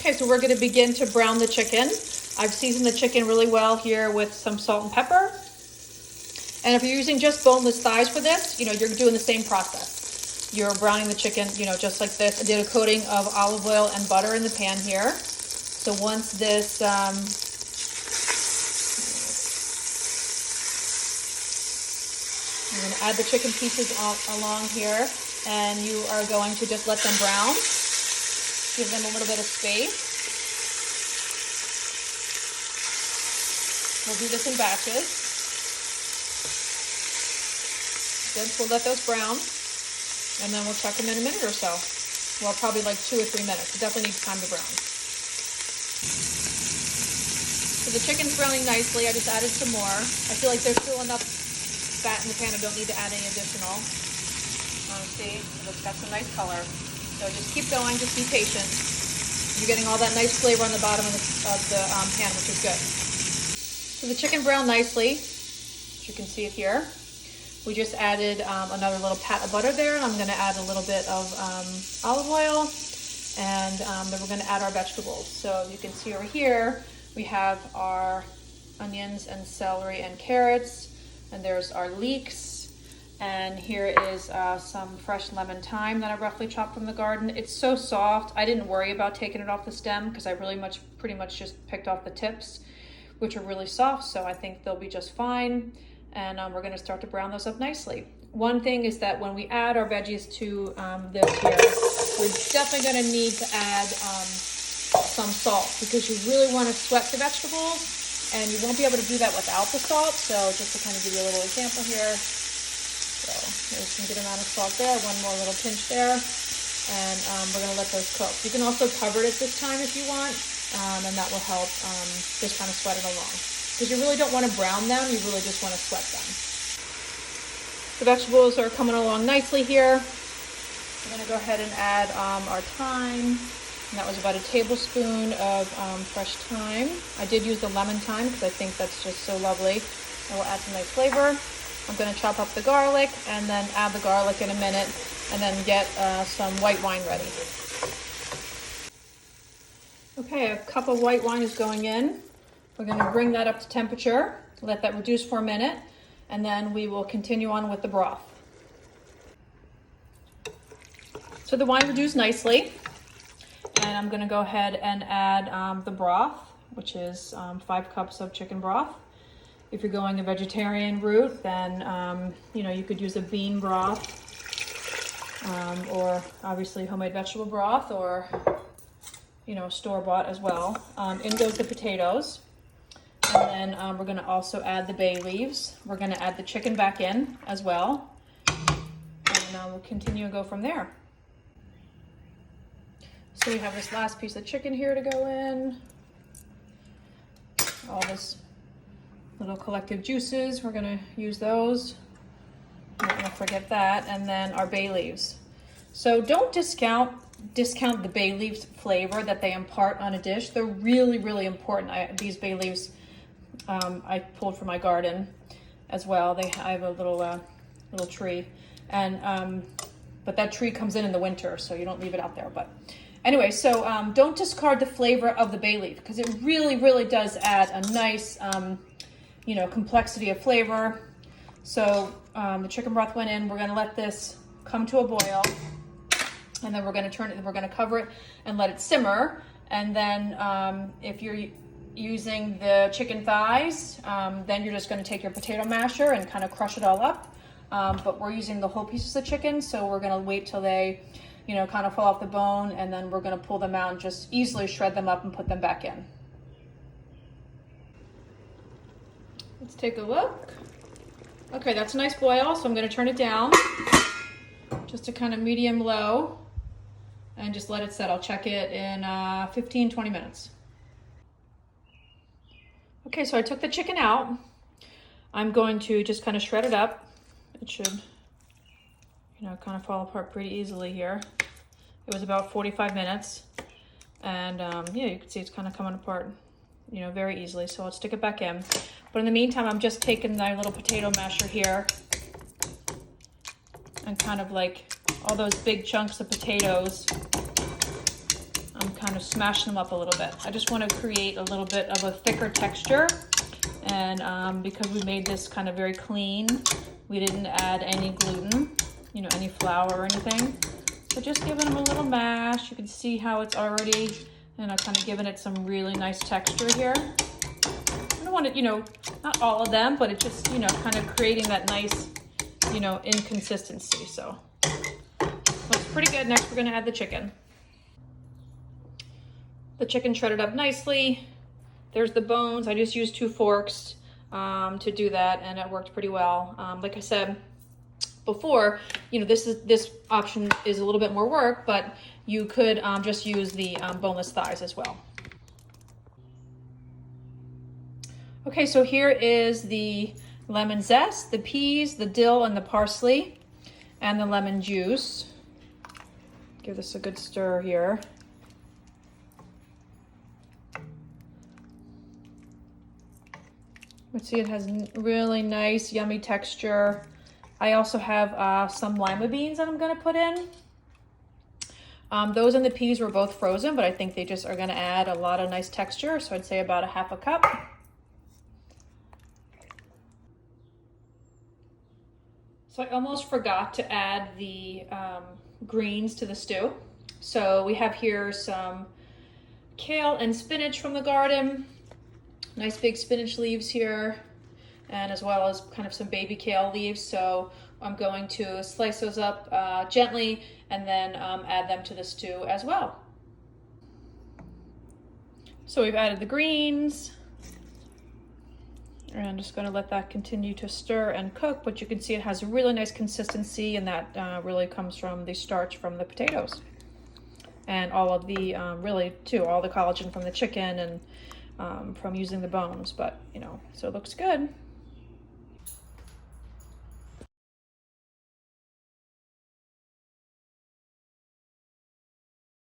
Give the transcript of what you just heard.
Okay, so we're gonna begin to brown the chicken. I've seasoned the chicken really well here with some salt and pepper. And if you're using just boneless thighs for this, you're doing the same process. You're browning the chicken, just like this. I did a coating of olive oil and butter in the pan here. So once this, I'm gonna add the chicken pieces along here, and you are going to just let them brown. Give them a little bit of space. We'll do this in batches. Then we'll let those brown, and then we'll check them in a minute or so. Well, probably like 2 or 3 minutes. It definitely needs time to brown. So the chicken's browning nicely. I just added some more. I feel like there's still enough fat in the pan. I don't need to add any additional. See, it's got some nice color. So just keep going. Just be patient. You're getting all that nice flavor on the bottom of the pan, which is good. So the chicken browned nicely. As you can see it here. We just added another little pat of butter there, and I'm going to add a little bit of olive oil, and then we're going to add our vegetables. So you can see over here, we have our onions and celery and carrots, and there's our leeks, and here is some fresh lemon thyme that I roughly chopped from the garden. It's so soft. I didn't worry about taking it off the stem because I pretty much just picked off the tips, which are really soft, so I think they'll be just fine. And we're gonna start to brown those up nicely. One thing is that when we add our veggies to this here, we're definitely gonna need to add some salt because you really wanna sweat the vegetables, and you won't be able to do that without the salt. So just to kind of give you a little example here. So there's some good amount of salt there, one more little pinch there. And we're gonna let those cook. You can also cover it at this time if you want, and that will help just kind of sweat it along. Because you really don't want to brown them, you really just want to sweat them. The vegetables are coming along nicely here. We're going to go ahead and add our thyme. And that was about a tablespoon of fresh thyme. I did use the lemon thyme because I think that's just so lovely. It will add some nice flavor. I'm going to chop up the garlic and then add the garlic in a minute, and then get some white wine ready. Okay, a cup of white wine is going in. We're going to bring that up to temperature, let that reduce for a minute, and then we will continue on with the broth. So the wine reduced nicely, and I'm going to go ahead and add the broth, which is 5 cups of chicken broth. If you're going a vegetarian route, then you could use a bean broth, or obviously homemade vegetable broth, or store-bought as well. In goes the potatoes. And then we're going to also add the bay leaves. We're going to add the chicken back in as well. And we'll continue and go from there. So we have this last piece of chicken here to go in. All this little collective juices, we're going to use those. I'm not going to forget that. And then our bay leaves. So don't discount the bay leaves flavor that they impart on a dish. They're really, really important. These bay leaves I pulled from my garden as well. I have a little tree, and but that tree comes in the winter, so you don't leave it out there. But anyway, so don't discard the flavor of the bay leaf because it really, really does add a nice complexity of flavor. So the chicken broth went in. We're going to let this come to a boil, and then we're going to turn it. We're going to cover it and let it simmer. And then if you're using the chicken thighs, then you're just going to take your potato masher and kind of crush it all up. But we're using the whole pieces of chicken, so we're going to wait till they, kind of fall off the bone, and then we're going to pull them out and just easily shred them up and put them back in. Let's take a look. Okay, that's a nice boil, so I'm going to turn it down just to kind of medium low and just let it set. I'll check it in 15-20 minutes. Okay, so I took the chicken out. I'm going to just kind of shred it up. It should, kind of fall apart pretty easily here. It was about 45 minutes. And you can see it's kind of coming apart, very easily. So I'll stick it back in. But in the meantime, I'm just taking my little potato masher here and kind of like all those big chunks of potatoes, I'm I'm kind of smashing them up a little bit. I just want to create a little bit of a thicker texture. And because we made this kind of very clean, we didn't add any gluten, you know, any flour or anything. So just giving them a little mash. You can see how it's already, you know, kind of giving it some really nice texture here. I don't want it, you know, not all of them, but it just, you know, kind of creating that nice, you know, inconsistency. So looks pretty good. Next, we're going to add the chicken. The chicken shredded up nicely. There's the bones. I just used 2 forks to do that, and it worked pretty well. Like I said before, you know, this option is a little bit more work, but you could just use the boneless thighs as well. Okay, so here is the lemon zest, the peas, the dill, and the parsley, and the lemon juice. Give this a good stir here. Let's see, it has really nice, yummy texture. I also have some lima beans that I'm gonna put in. Those and the peas were both frozen, but I think they just are gonna add a lot of nice texture. So I'd say about a half a cup. So I almost forgot to add the greens to the stew. So we have here some kale and spinach from the garden. Nice big spinach leaves here, and as well as kind of some baby kale leaves. So I'm going to slice those up gently and then add them to the stew as well. So we've added the greens, and I'm just going to let that continue to stir and cook, but you can see it has a really nice consistency, and that really comes from the starch from the potatoes and all of the really too, all the collagen from the chicken and from using the bones. But you know, so it looks good.